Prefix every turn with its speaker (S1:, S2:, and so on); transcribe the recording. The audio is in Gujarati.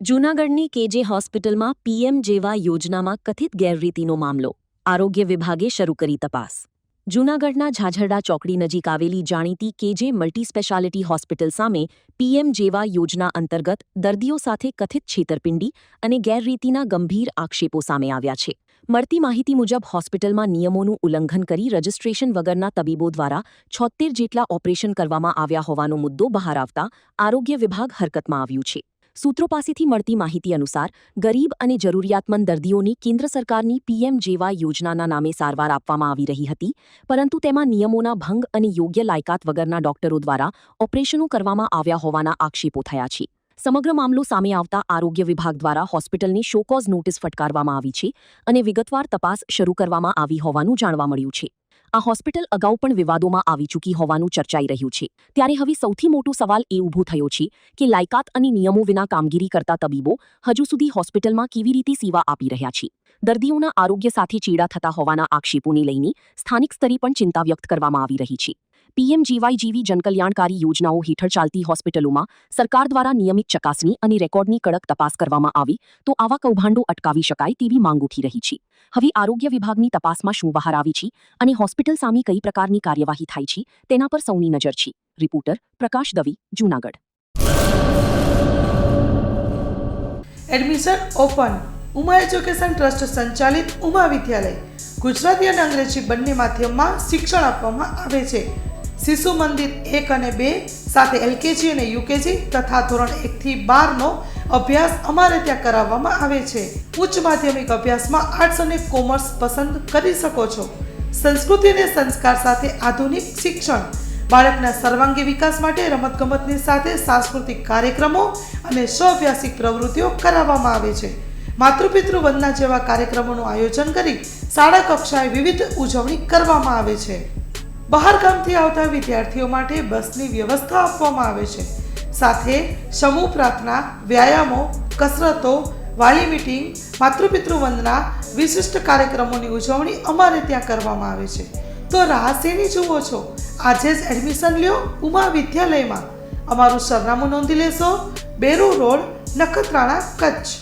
S1: જૂનાગઢની કેજે હોસ્પિટલમાં પીએમ જેવા યોજનામાં કથિત ગેરરીતિનો મામલો. આરોગ્ય વિભાગે શરૂ કરી તપાસ. જૂનાગઢના ઝાઝરડા ચોકડી નજીક આવેલી જાણીતી કેજે મલ્ટી સ્પેશિયાલિટી હોસ્પિટલ સામે પીએમ જેવા યોજના અંતર્ગત દર્દીઓ સાથે કથિત છેતરપિંડી અને ગેરરીતિના ગંભીર આક્ષેપો સામે આવ્યા છે. મળતી માહિતી મુજબ હોસ્પિટલમાં નિયમોનું ઉલ્લંઘન કરી રજિસ્ટ્રેશન વગરના તબીબો દ્વારા 76 જેટલા ઓપરેશન કરવામાં આવ્યા હોવાનો મુદ્દો બહાર આવતા આરોગ્ય વિભાગ હરકતમાં આવ્યું છે. સૂત્રો પાસેથી મળતી માહિતી અનુસાર ગરીબ અને જરૂરિયાતમંદ દર્દીઓની કેન્દ્ર સરકારની પીએમ જેવા યોજનાના નામે સારવાર આપવામાં આવી રહી હતી, પરંતુ તેમાં નિયમોના ભંગ અને યોગ્ય લાયકાત વગરના ડોક્ટરો દ્વારા ઓપરેશનો કરવામાં આવ્યા હોવાના આક્ષેપો થયા છે. સમગ્ર મામલો સામે આવતા આરોગ્ય વિભાગ દ્વારા હોસ્પિટલને શોકોઝ નોટિસ ફટકારવામાં આવી છે અને વિગતવાર તપાસ શરૂ કરવામાં આવી હોવાનું જાણવા મળ્યું છે. આ હોસ્પિટલ અગાઉ પણ વિવાદોમાં આવી ચૂકી હોવાનું ચર્ચાઈ રહ્યું છે. ત્યારે હવે સૌથી મોટો સવાલ એ ઊભો થયો છે કે લાયકાત અને નિયમો વિના કામગીરી કરતા તબીબો હજુ સુધી હોસ્પિટલમાં કેવી રીતે સેવા આપી રહ્યા છે. દર્દીઓના આરોગ્ય સાથે ચેડા થતા હોવાના આક્ષેપોને લઈને સ્થાનિક સ્તરે પણ ચિંતા વ્યક્ત કરવામાં આવી રહી છે. પીએમજીવાય જેવી જનકલ્યાણકારી યોજનાઓ હેઠળ ચાલતી હોસ્પિટલોમાં સરકાર દ્વારા નિયમિત ચકાસણી અને રેકોર્ડની કડક તપાસ કરવામાં આવે તો આવા કૌભાંડો અટકાવી શકાય તેવી માંગ ઉઠી રહી છે. હવે આરોગ્ય વિભાગની તપાસમાં શું બહાર આવી છે અને હોસ્પિટલ સામે કઈ પ્રકારની કાર્યવાહી થાય છે તેના પર સૌની નજર છે. Reporter Prakash Davi, Junagadh.
S2: Admission open. Uma education trust સંચાલિત ઉમા વિદ્યાલય ગુજરાતી અને અંગ્રેજી બંને માધ્યમમાં શિક્ષણ આપવામાં આવે છે. શિશુ મંદિર 1 અને 2 સાથે એલકેજી અને યુકેજી તથા ધોરણ 1 થી 12નો અભ્યાસ અમારે ત્યાં કરાવવામાં આવે છે. ઉચ્ચ માધ્યમિક અભ્યાસમાં આર્ટ્સ અને કોમર્સ પસંદ કરી શકો છો. સંસ્કૃતિ અને સંસ્કાર સાથે આધુનિક શિક્ષણ. બાળકના સર્વાંગી વિકાસ માટે રમતગમતની સાથે સાંસ્કૃતિક કાર્યક્રમો અને સ્વઅભ્યાસિક પ્રવૃત્તિઓ કરાવવામાં આવે છે. માતૃપિતૃ વંદના જેવા કાર્યક્રમોનું આયોજન કરી શાળા કક્ષાએ વિવિધ ઉજવણી કરવામાં આવે છે. બહાર ગામથી આવતા વિદ્યાર્થીઓ માટે બસની વ્યવસ્થા આપવામાં આવે છે. સાથે સમૂહ પ્રાર્થના, વ્યાયામો, કસરતો, વાલી મીટિંગ, માતૃપિતૃ વંદના, વિશિષ્ટ કાર્યક્રમોની ઉજવણી અમારે ત્યાં કરવામાં આવે છે. તો રાહ શેની જુઓ છો? આજે જ એડમિશન લ્યો ઉમા વિદ્યાલયમાં. અમારું સરનામું નોંધી લેશો: બેરુ રોડ, નખત્રાણા, કચ્છ.